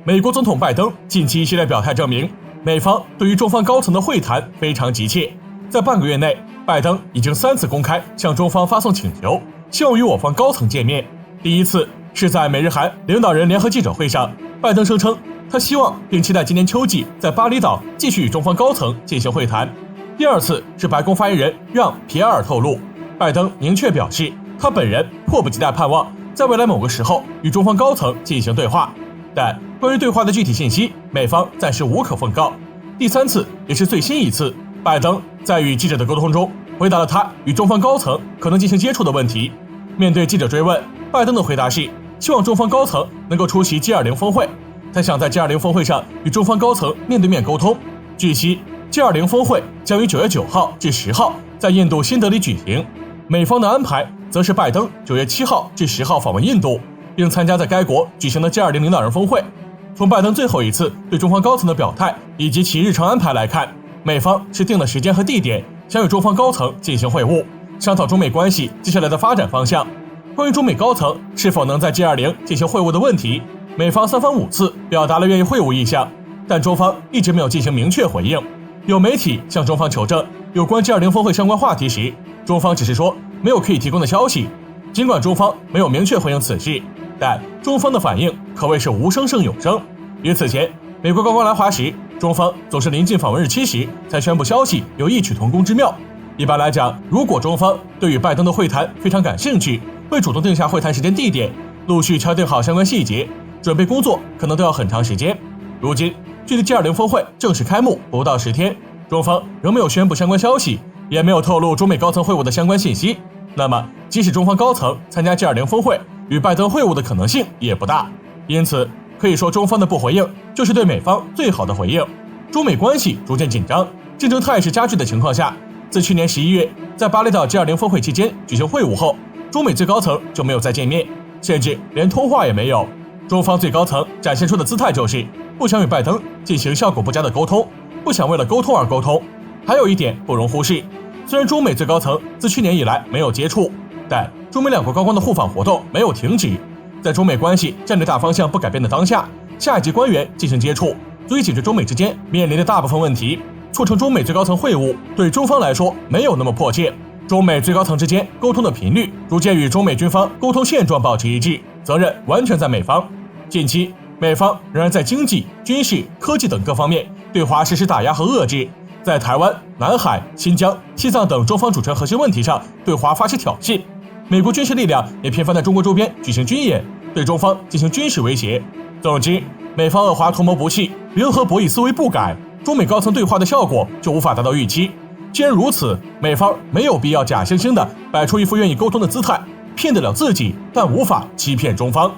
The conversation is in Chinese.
美国总统拜登近期一系列表态证明，美方对于中方高层的会谈非常急切。在半个月内，拜登已经3次公开向中方发送请求，希望与我方高层见面。第一次是在美日韩领导人联合记者会上，拜登声称他希望并期待今年秋季在巴厘岛继续与中方高层进行会谈。第二次是白宫发言人让·皮埃尔透露，拜登明确表示他本人迫不及待盼望在未来某个时候与中方高层进行对话，但关于对话的具体信息，美方暂时无可奉告。第三次也是最新一次，拜登在与记者的沟通中回答了他与中方高层可能进行接触的问题。面对记者追问，拜登的回答是希望中方高层能够出席 G20 峰会，他想在 G20 峰会上与中方高层面对面沟通。据悉， G20 峰会将于9月9号至10号在印度新德里举行，美方的安排则是拜登9月7号至10号访问印度，并参加在该国举行的 G20 领导人峰会。从拜登最后一次对中方高层的表态以及其日程安排来看，美方是定了时间和地点，想与中方高层进行会晤，商讨中美关系接下来的发展方向。关于中美高层是否能在 G20 进行会晤的问题，美方3番5次表达了愿意会晤意向，但中方一直没有进行明确回应。有媒体向中方求证有关 G20 峰会相关话题时，中方只是说没有可以提供的消息。尽管中方没有明确回应此事，但中方的反应可谓是无声胜有声。与此前美国高官来华时，中方总是临近访问日期时才宣布消息，有异曲同工之妙。一般来讲，如果中方对与拜登的会谈非常感兴趣，会主动定下会谈时间地点，陆续敲定好相关细节，准备工作可能都要很长时间。如今距离 G20 峰会正式开幕不到10天，中方仍没有宣布相关消息，也没有透露中美高层会晤的相关信息，那么即使中方高层参加 G20 峰会，与拜登会晤的可能性也不大。因此可以说，中方的不回应就是对美方最好的回应。中美关系逐渐紧张，竞争态势加剧的情况下，自去年11月在巴厘岛 G20 峰会期间举行会晤后，中美最高层就没有再见面，甚至连通话也没有。中方最高层展现出的姿态就是不想与拜登进行效果不佳的沟通，不想为了沟通而沟通。还有一点不容忽视，虽然中美最高层自去年以来没有接触，但中美两国高官的互访活动没有停止。在中美关系战略大方向不改变的当下，下一级官员进行接触，足以解决中美之间面临的大部分问题。促成中美最高层会晤对中方来说没有那么迫切。中美最高层之间沟通的频率逐渐与中美军方沟通现状保持一致，责任完全在美方。近期美方仍然在经济、军事、科技等各方面对华实施打压和遏制，在台湾、南海、新疆、西藏等中方主权核心问题上对华发起挑衅。美国军事力量也频繁在中国周边举行军演，对中方进行军事威胁。总之，美方俄华图谋不弃，零和博弈思维不改，中美高层对话的效果就无法达到预期。既然如此，美方没有必要假惺惺地摆出一副愿意沟通的姿态，骗得了自己，但无法欺骗中方。